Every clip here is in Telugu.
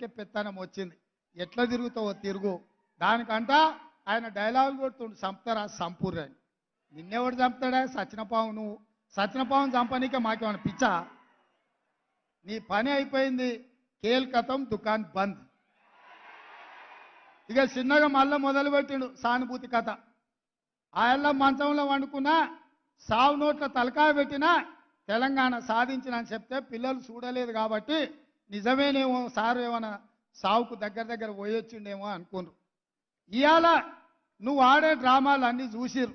ఎవరికే పెత్తనం వచ్చింది, ఎట్లా తిరుగుతావో తిరుగు. దానికంట ఆయన డైలాగులు కొడుతుండు, చంపుతారా సంపూర్ అని. నిన్నెవడు చంపుతాడా? సచినపావు. నువ్వు సచినపావును చంపనీకే మాకేమైనా పిచ్చా? నీ పని అయిపోయింది, కేల్కతం దుకాన్ బంద్. ఇక చిన్నగా మళ్ళీ మొదలుపెట్టిండు సానుభూతి కథ. ఆయల్ల మంచంలో వండుకున్నా, సావు నోట్ల తలకాయ పెట్టినా తెలంగాణ సాధించిన అని చెప్తే పిల్లలు చూడలేదు కాబట్టి నిజమేనేమో సారు ఏమైనా సావుకు దగ్గర పోయొచ్చిండేమో అనుకున్నారు. ఇవాళ నువ్వు ఆడే డ్రామాలు అన్నీ చూసిరు.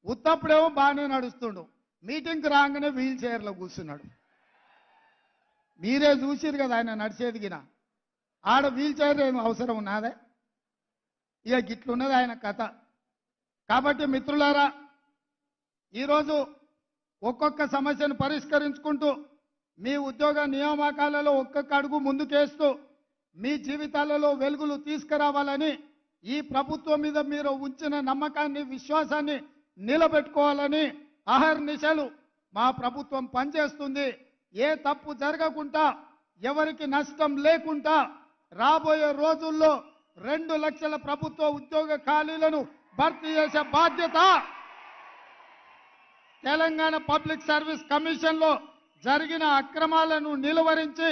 ఉత్తప్పుడేమో బాగానే నడుస్తుండు, మీటింగ్కి రాగానే వీల్ చైర్లో కూర్చున్నాడు. మీరే చూసిరు కదా ఆయన నడిచేదిగిన. ఆడ వీల్ చైర్ ఏమో అవసరం ఉన్నదే? ఇక గిట్లున్నది ఆయన కథ. కాబట్టి మిత్రులారా, ఈరోజు ఒక్కొక్క సమస్యను పరిష్కరించుకుంటూ మీ ఉద్యోగ నియామకాలలో ఒక్కొక్క అడుగు ముందుకేస్తూ మీ జీవితాలలో వెలుగులు తీసుకురావాలని, ఈ ప్రభుత్వం మీద మీరు ఉంచిన నమ్మకాన్ని విశ్వాసాన్ని నిలబెట్టుకోవాలని అహర్నిశలు మా ప్రభుత్వం పనిచేస్తుంది. ఏ తప్పు జరగకుండా, ఎవరికి నష్టం లేకుండా రాబోయే రోజుల్లో 2 లక్షల ప్రభుత్వ ఉద్యోగ ఖాళీలను భర్తీ చేసే బాధ్యత తెలంగాణ పబ్లిక్ సర్వీస్ కమిషన్లో జరిగిన అక్రమాలను నిలువరించి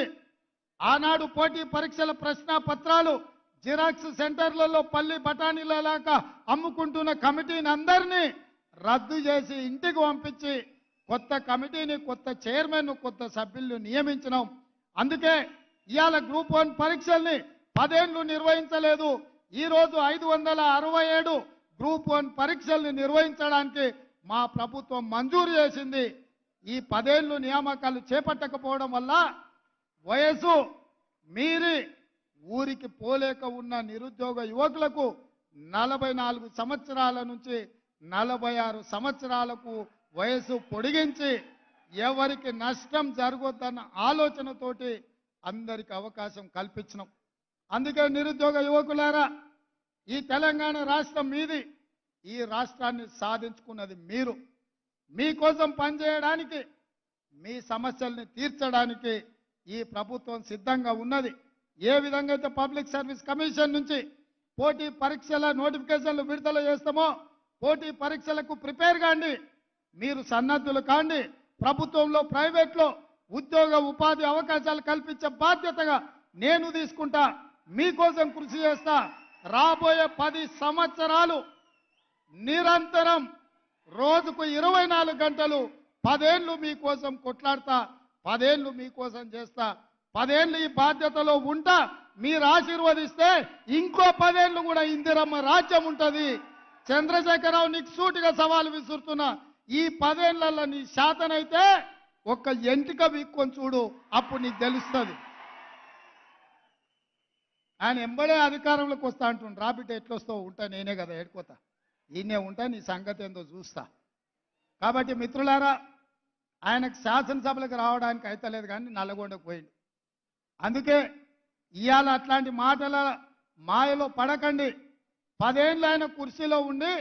ఆనాడు పోటీ పరీక్షల ప్రశ్న పత్రాలు జిరాక్స్ సెంటర్లలో పల్లి బఠానీలలాగా అమ్ముకుంటున్న కమిటీని అందరినీ రద్దు చేసి ఇంటికి పంపించి కొత్త కమిటీని, కొత్త చైర్మన్, కొత్త సభ్యులను నియమించినాం. అందుకే ఇవాళ గ్రూప్ 1 పరీక్షల్ని 10 ఏళ్లు నిర్వహించలేదు. ఈరోజు 567 గ్రూప్ 1 పరీక్షల్ని నిర్వహించడానికి మా ప్రభుత్వం మంజూరు చేసింది. ఈ 10 ఏళ్లు నియామకాలు చేపట్టకపోవడం వల్ల వయసు మీరి ఊరికి పోలేక ఉన్న నిరుద్యోగ యువకులకు 44 సంవత్సరాల నుంచి 46 సంవత్సరాలకు వయసు పొడిగించి ఎవరికి నష్టం జరగొద్దన్న ఆలోచనతోటి అందరికి అవకాశం కల్పించినాం. అందుకే నిరుద్యోగ యువకులారా, ఈ తెలంగాణ రాష్ట్రం మీది. ఈ రాష్ట్రాన్ని సాధించుకున్నది మీరు. మీకోసం పనిచేయడానికి, మీ సమస్యల్ని తీర్చడానికి ఈ ప్రభుత్వం సిద్ధంగా ఉన్నది. ఏ విధంగా అయితే పబ్లిక్ సర్వీస్ కమిషన్ నుంచి పోటీ పరీక్షల నోటిఫికేషన్లు విడుదల చేస్తామో, పోటీ పరీక్షలకు ప్రిపేర్ కాండి, మీరు సన్నద్ధులు కాండి. ప్రభుత్వంలో, ప్రైవేట్లో ఉద్యోగ ఉపాధి అవకాశాలు కల్పించే బాధ్యతగా నేను తీసుకుంటా. మీకోసం కృషి చేస్తా. రాబోయే 10 సంవత్సరాలు నిరంతరం రోజుకు 24 గంటలు 10 ఏళ్లు మీకోసం కొట్లాడతా, 10 ఏళ్లు మీకోసం చేస్తా. 10 ఏళ్లు ఈ బాధ్యతలో ఉంటా. మీరు ఆశీర్వదిస్తే ఇంకో 10 ఏళ్లు కూడా ఇందిరమ్మ రాజ్యం ఉంటుంది. చంద్రశేఖరరావు, నీకు సూటిగా సవాలు విసురుతున్నా. ఈ 10 ఏళ్లలో నీ శాతనైతే ఒక్క ఎంటిక వీక్కొని చూడు, అప్పుడు నీకు తెలుస్తుంది. ఆయన ఎంబడే అధికారంలోకి వస్తా అంటుండు. రాబిట్ట ఎట్లొస్తావు? ఉంటా, నేనే కదా ఏడుకోతా, ఈయనే ఉంటా, నీ సంగతి ఏందో చూస్తా. కాబట్టి మిత్రులారా, ఆయనకు శాసనసభలకు రావడానికి అయితలేదు కానీ నల్లగొండకు పోయింది. అందుకే ఇవాళ అట్లాంటి మాటల మాయలో పడకండి. 10 ఏళ్ళు ఆయన కుర్చీలో ఉండి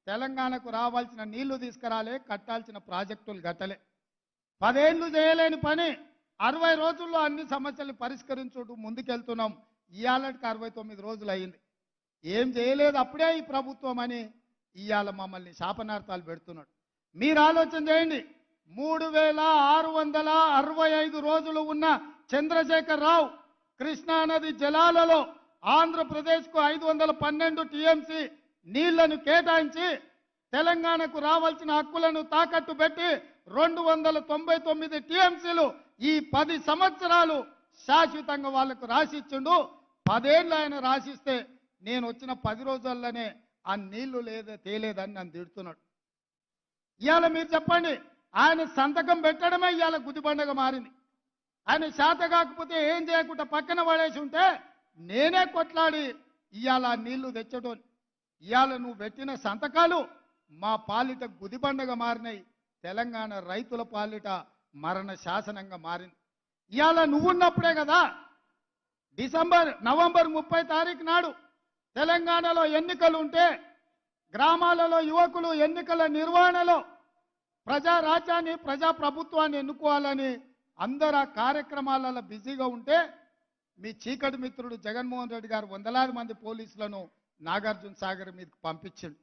తెలంగాణకు రావాల్సిన నీళ్లు తీసుకురాలే, కట్టాల్సిన ప్రాజెక్టులు కట్టలే. 10 ఏళ్ళు చేయలేని పని 60 రోజుల్లో అన్ని సమస్యలు పరిష్కరించుకుంటూ ముందుకెళ్తున్నాం. ఇవాళకి 69 రోజులు అయింది, ఏం చేయలేదు అప్పుడే ఈ ప్రభుత్వం అని ఇవాళ మమ్మల్ని శాపనార్థాలు పెడుతున్నాడు. మీరు ఆలోచన చేయండి. 3665 రోజులు ఉన్న చంద్రశేఖరరావు కృష్ణానది జలాలలో ఆంధ్రప్రదేశ్కు 512 టీఎంసీ నీళ్లను కేటాయించి తెలంగాణకు రావాల్సిన హక్కులను తాకట్టు పెట్టి 299 టీఎంసీలు ఈ 10 సంవత్సరాలు శాశ్వతంగా వాళ్లకు రాసిచ్చిండు. 10 ఏళ్ళు ఆయన రాసిస్తే నేను వచ్చిన 10 రోజుల్లోనే ఆ నీళ్లు తేలేదని నన్ను తిడుతున్నాడు. ఇవాళ మీరు చెప్పండి, ఆయన సంతకం పెట్టడమే ఇవాళ గుదిబండగా మారింది. ఆయన శాత కాకపోతే ఏం చేయకుండా పక్కన పడేసి ఉంటే నేనే కొట్లాడి ఇవాళ నీళ్లు తెచ్చటం. ఇవాళ నువ్వు పెట్టిన సంతకాలు మా పాలిట గుదిబండగా మారినాయి, తెలంగాణ రైతుల పాలిట మరణ శాసనంగా మారింది. ఇవాళ నువ్వున్నప్పుడే కదా నవంబర్ 30 తారీఖు నాడు తెలంగాణలో ఎన్నికలు ఉంటే గ్రామాలలో యువకులు ఎన్నికల నిర్వహణలో ప్రజారాజ్యాన్ని, ప్రజాప్రభుత్వాన్ని ఎన్నుకోవాలని అందరు ఆ కార్యక్రమాలలో బిజీగా ఉంటే మీ చీకటి మిత్రుడు జగన్మోహన్ రెడ్డి గారు వందలాది మంది పోలీసులను నాగార్జున సాగర్ మీదకి పంపించిండు.